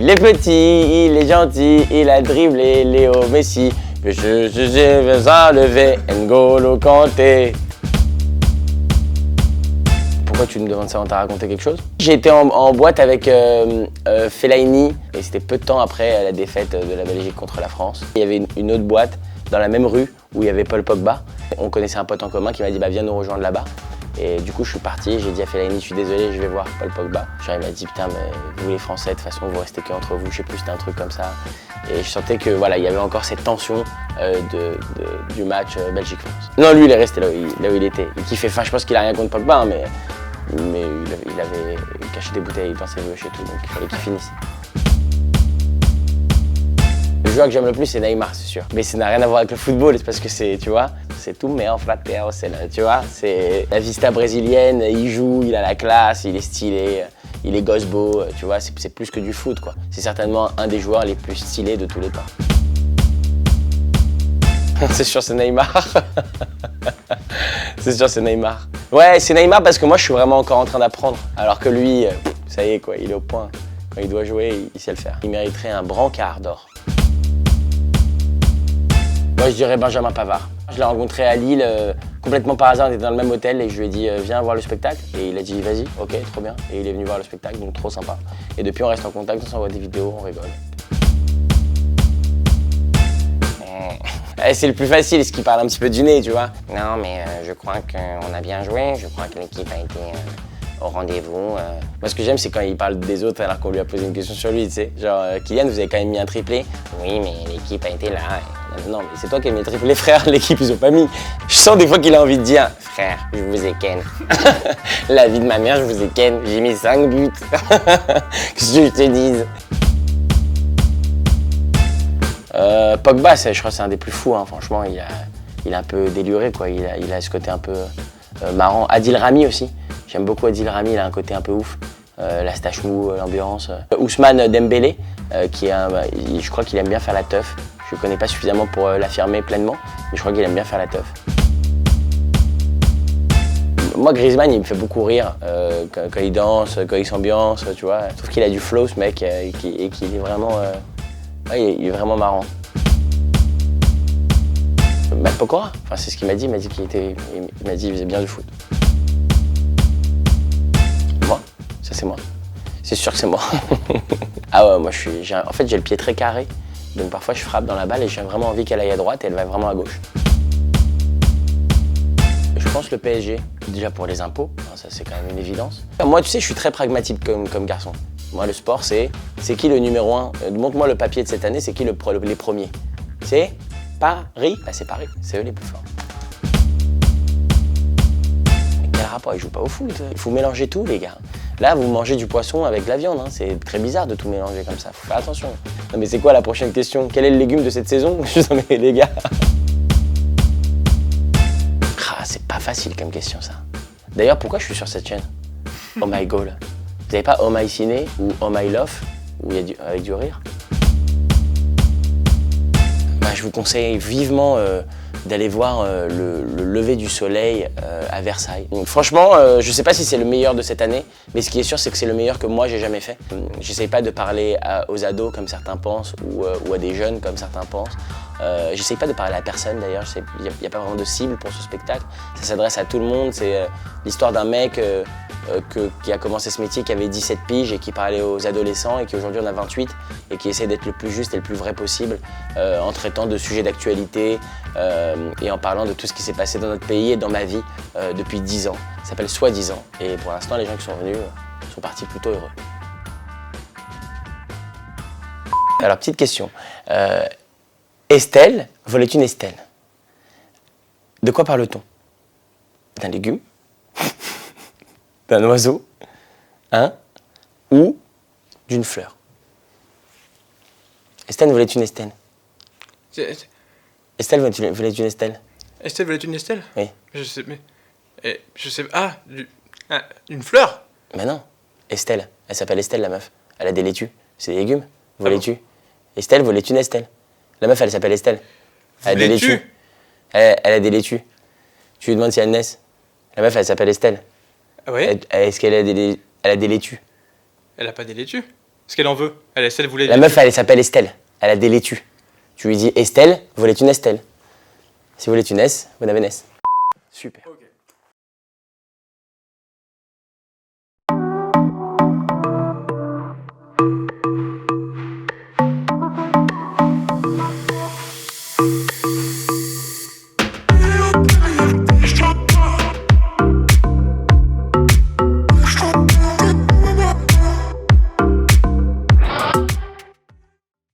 Il est petit, il est gentil, il a dribblé Léo Messi. Je vais enlever N'Golo Kanté. Pourquoi tu me demandes ça? On t'a raconté quelque chose? J'ai été en boîte avec Fellaini et c'était peu de temps après la défaite de la Belgique contre la France. Il y avait une autre boîte dans la même rue où il y avait Paul Pogba. On connaissait un pote en commun qui m'a dit viens nous rejoindre là-bas. Et du coup je suis parti, j'ai dit à Fellaini je suis désolé, je vais voir Paul Pogba. Genre il m'a dit putain mais vous les Français de toute façon vous restez qu'entre vous, je sais plus c'était un truc comme ça. Et je sentais que voilà il y avait encore cette tension du match Belgique-France. Non lui il est resté là où il était. Il kiffait, enfin je pense qu'il a rien contre Pogba hein, mais il avait caché des bouteilles dans ses vœux et tout, donc il fallait qu'il finisse. Le joueur que j'aime le plus, c'est Neymar, c'est sûr. Mais ça n'a rien à voir avec le football, c'est parce que c'est, tu vois, c'est tout meilleur flatteur, c'est là, tu vois, c'est la vista brésilienne, il joue, il a la classe, il est stylé, il est gosse beau, tu vois, c'est plus que du foot, quoi. C'est certainement un des joueurs les plus stylés de tous les temps. C'est sûr, c'est Neymar. C'est sûr, c'est Neymar. Ouais, c'est Neymar parce que moi, je suis vraiment encore en train d'apprendre. Alors que lui, ça y est, quoi, il est au point. Quand il doit jouer, il sait le faire. Il mériterait un brancard d'or. Moi, je dirais Benjamin Pavard. Je l'ai rencontré à Lille, complètement par hasard, on était dans le même hôtel et je lui ai dit viens voir le spectacle. Et il a dit vas-y, ok, trop bien. Et il est venu voir le spectacle, donc trop sympa. Et depuis, on reste en contact, on s'envoie des vidéos, on rigole. C'est le plus facile, ce qui parle un petit peu du nez, tu vois. Non, mais je crois qu'on a bien joué, je crois que l'équipe a été au rendez-vous. Moi, ce que j'aime, c'est quand il parle des autres alors qu'on lui a posé une question sur lui, tu sais. Genre, Kylian, vous avez quand même mis un triplé. Oui, mais l'équipe a été là. Non, mais c'est toi qui as mis le triplé, frère, l'équipe, ils ont pas mis. Je sens des fois qu'il a envie de dire, frère, je vous ai ken. La vie de ma mère, je vous ai ken. J'ai mis 5 buts. Qu'est-ce que je te dise? Pogba, je crois que c'est un des plus fous, hein. Franchement, il est un peu déluré, quoi. Il a ce côté un peu marrant. Adil Rami aussi, j'aime beaucoup Adil Rami, il a un côté un peu ouf. La stache mou, l'ambiance. Ousmane Dembélé, je crois qu'il aime bien faire la teuf. Je ne connais pas suffisamment pour l'affirmer pleinement, mais je crois qu'il aime bien faire la teuf. Moi, Griezmann, il me fait beaucoup rire quand il danse, quand il s'ambiance, tu vois. Je trouve qu'il a du flow, ce mec, et qu'il est vraiment... Ouais, il est vraiment marrant. Matt Pokora, enfin, c'est ce qu'il m'a dit. Il m'a dit qu'il faisait bien du foot. Moi, ça c'est moi. C'est sûr que c'est moi. Ah ouais, moi en fait j'ai le pied très carré, donc parfois je frappe dans la balle et j'ai vraiment envie qu'elle aille à droite et elle va vraiment à gauche. Je pense le PSG, déjà pour les impôts, ça c'est quand même une évidence. Moi tu sais, je suis très pragmatique comme garçon. Moi, le sport, c'est qui le numéro 1? Montre-moi le papier de cette année, c'est qui les premiers? C'est Paris? Bah, c'est Paris, c'est eux les plus forts. Mais quel rapport? Ils jouent pas au foot. Il faut mélanger tout, les gars. Là, vous mangez du poisson avec de la viande, hein. C'est très bizarre de tout mélanger comme ça, faut faire attention. Non, mais c'est quoi la prochaine question? Quel est le légume de cette saison? Non, mais les gars. Ah, c'est pas facile comme question, ça. D'ailleurs, pourquoi je suis sur cette chaîne? Oh my god. Vous n'avez pas Oh My Ciné ou Oh My Love, où il y a avec du rire? Bah, je vous conseille vivement d'aller voir le lever du soleil à Versailles. Donc, franchement, je ne sais pas si c'est le meilleur de cette année, mais ce qui est sûr, c'est que c'est le meilleur que moi j'ai jamais fait. J'essaye pas de parler aux ados comme certains pensent ou à des jeunes comme certains pensent. J'essaye pas de parler à personne d'ailleurs, il n'y a pas vraiment de cible pour ce spectacle. Ça s'adresse à tout le monde, c'est l'histoire d'un mec qui a commencé ce métier, qui avait 17 piges et qui parlait aux adolescents et qui aujourd'hui en a 28 et qui essaie d'être le plus juste et le plus vrai possible en traitant de sujets d'actualité et en parlant de tout ce qui s'est passé dans notre pays et dans ma vie depuis 10 ans. Ça s'appelle Soi-disant et pour l'instant les gens qui sont venus sont partis plutôt heureux. Alors petite question, Estelle volait une Estelle. De quoi parle-t-on? D'un légume? D'un oiseau, hein, ou d'une fleur. Estelle volait une Estelle. Estelle volait une Estelle. Estelle volait une Estelle? Oui. Je sais, mais... je sais... une fleur? Mais non, Estelle. Elle s'appelle Estelle, la meuf. Elle a des laitues. C'est des légumes. Volais-tu? Estelle volait une Estelle. La meuf, elle s'appelle Estelle. Elle a des laitues. Elle a des laitues. Tu lui demandes si elle naisse. La meuf, elle s'appelle Estelle. Ah ouais? Est-ce qu'elle a des laitues? Elle a pas des laitues? Ce qu'elle en veut. Elle voulait. La meuf, elle s'appelle Estelle. Elle a des laitues. Tu lui dis Estelle, voulais une Estelle. Si vous voulez une S, vous n'avez une S. Super. Ok.